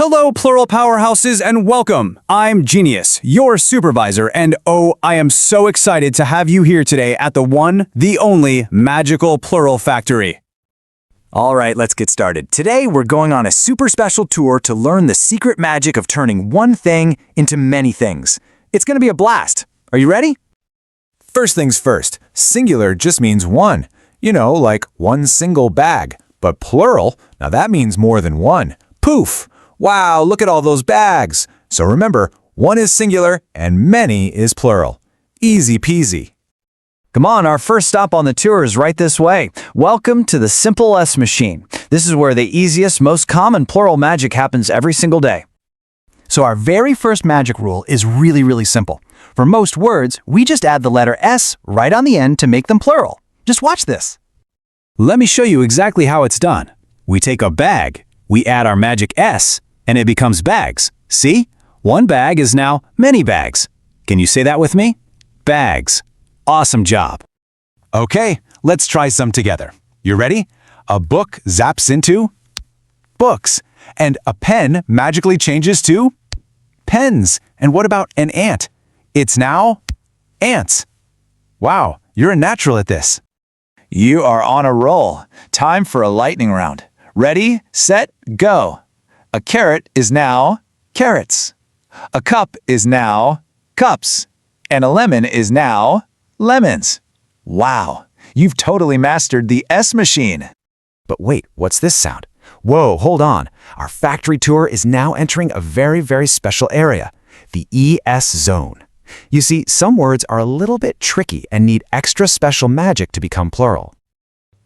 Hello, Plural Powerhouses, and welcome. I'm Genius, your supervisor, and oh, I am so excited to have you here today at the one, the only, magical Plural Factory. All right, let's get started. Today, we're going on a super special tour to learn the secret magic of turning one thing into many things. It's going to be a blast. Are you ready? First things first, singular just means one. You know, like one single bag. But plural, now that means more than one. Poof! Wow, look at all those bags. So remember, one is singular and many is plural. Easy peasy. Come on, our first stop on the tour is right this way. Welcome to the Simple S Machine. This is where the easiest, most common plural magic happens every single day. So our very first magic rule is really simple. For most words, we just add the letter S right on the end to make them plural. Just watch this. Let me show you exactly how it's done. We take a bag, we add our magic S, and it becomes bags. See? One bag is now many bags. Can you say that with me? Bags. Awesome job. Okay, let's try some together. You ready? A book zaps into books, and a pen magically changes to pens. And what about an ant? It's now ants. Wow, you're a natural at this. You are on a roll. Time for a lightning round. Ready, set, go. A carrot is now carrots. A cup is now cups. And a lemon is now lemons. Wow, you've totally mastered the S machine. But wait, what's this sound? Whoa, hold on. Our factory tour is now entering a very special area, the ES zone. You see, some words are a little bit tricky and need extra special magic to become plural.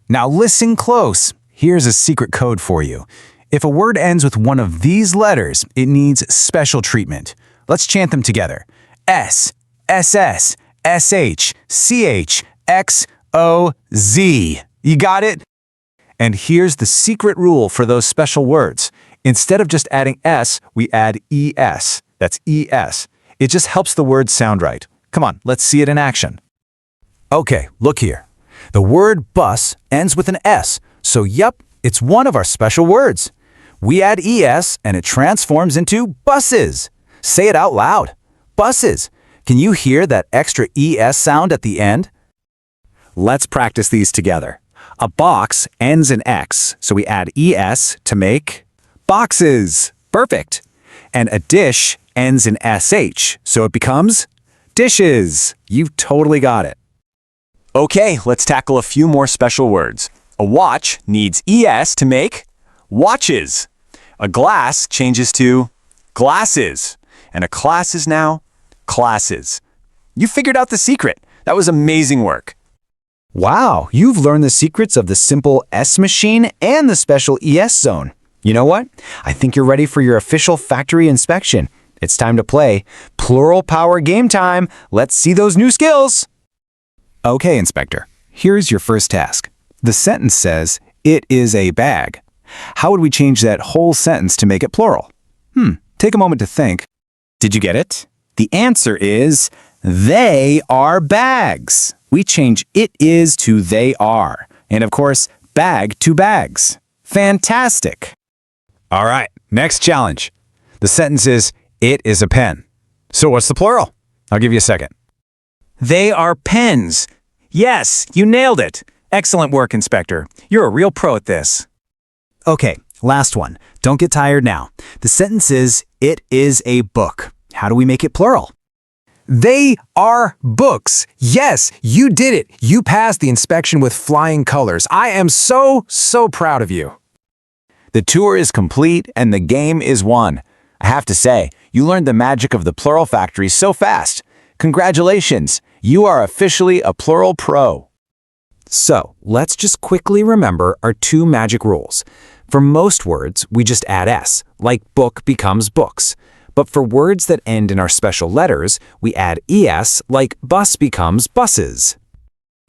Now listen close. Here's a secret code for you. If a word ends with one of these letters, it needs special treatment. Let's chant them together. S, SS, SH, CH, X, O, Z. You got it? And here's the secret rule for those special words. Instead of just adding S, we add ES. That's ES. It just helps the word sound right. Come on, let's see it in action. Okay, look here. The word bus ends with an S, so yup, it's one of our special words. We add ES and it transforms into buses. Say it out loud. Buses. Can you hear that extra ES sound at the end? Let's practice these together. A box ends in X, so we add ES to make boxes. Perfect. And a dish ends in SH, so it becomes dishes. You've totally got it. Okay, let's tackle a few more special words. A watch needs ES to make watches. A glass changes to glasses. And a class is now classes. You figured out the secret. That was amazing work. Wow, you've learned the secrets of the simple S machine and the special ES zone. You know what? I think you're ready for your official factory inspection. It's time to play Plural Power Game Time. Let's see those new skills. Okay, Inspector. Here's your first task. The sentence says, "It is a bag." How would we change that whole sentence to make it plural? Take a moment to think. Did you get it? The answer is, they are bags. We change it is to they are. And of course, bag to bags. Fantastic. All right, next challenge. The sentence is, it is a pen. So what's the plural? I'll give you a second. They are pens. Yes, you nailed it. Excellent work, Inspector. You're a real pro at this. Okay, last one. Don't get tired now. The sentence is, it is a book. How do we make it plural? They are books. Yes, you did it. You passed the inspection with flying colors. I am so proud of you. The tour is complete and the game is won. I have to say, you learned the magic of the Plural Factory so fast. Congratulations, you are officially a Plural Pro. So, let's just quickly remember our two magic rules. For most words, we just add S, like book becomes books. But for words that end in our special letters, we add ES, like bus becomes buses.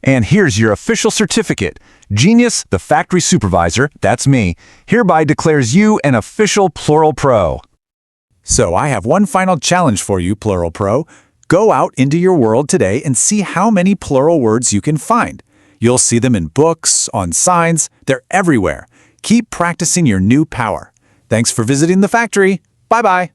And here's your official certificate. Genius, the factory supervisor, that's me, hereby declares you an official Plural Pro. So I have one final challenge for you, Plural Pro. Go out into your world today and see how many plural words you can find. You'll see them in books, on signs, they're everywhere. Keep practicing your new power. Thanks for visiting the factory. Bye-bye.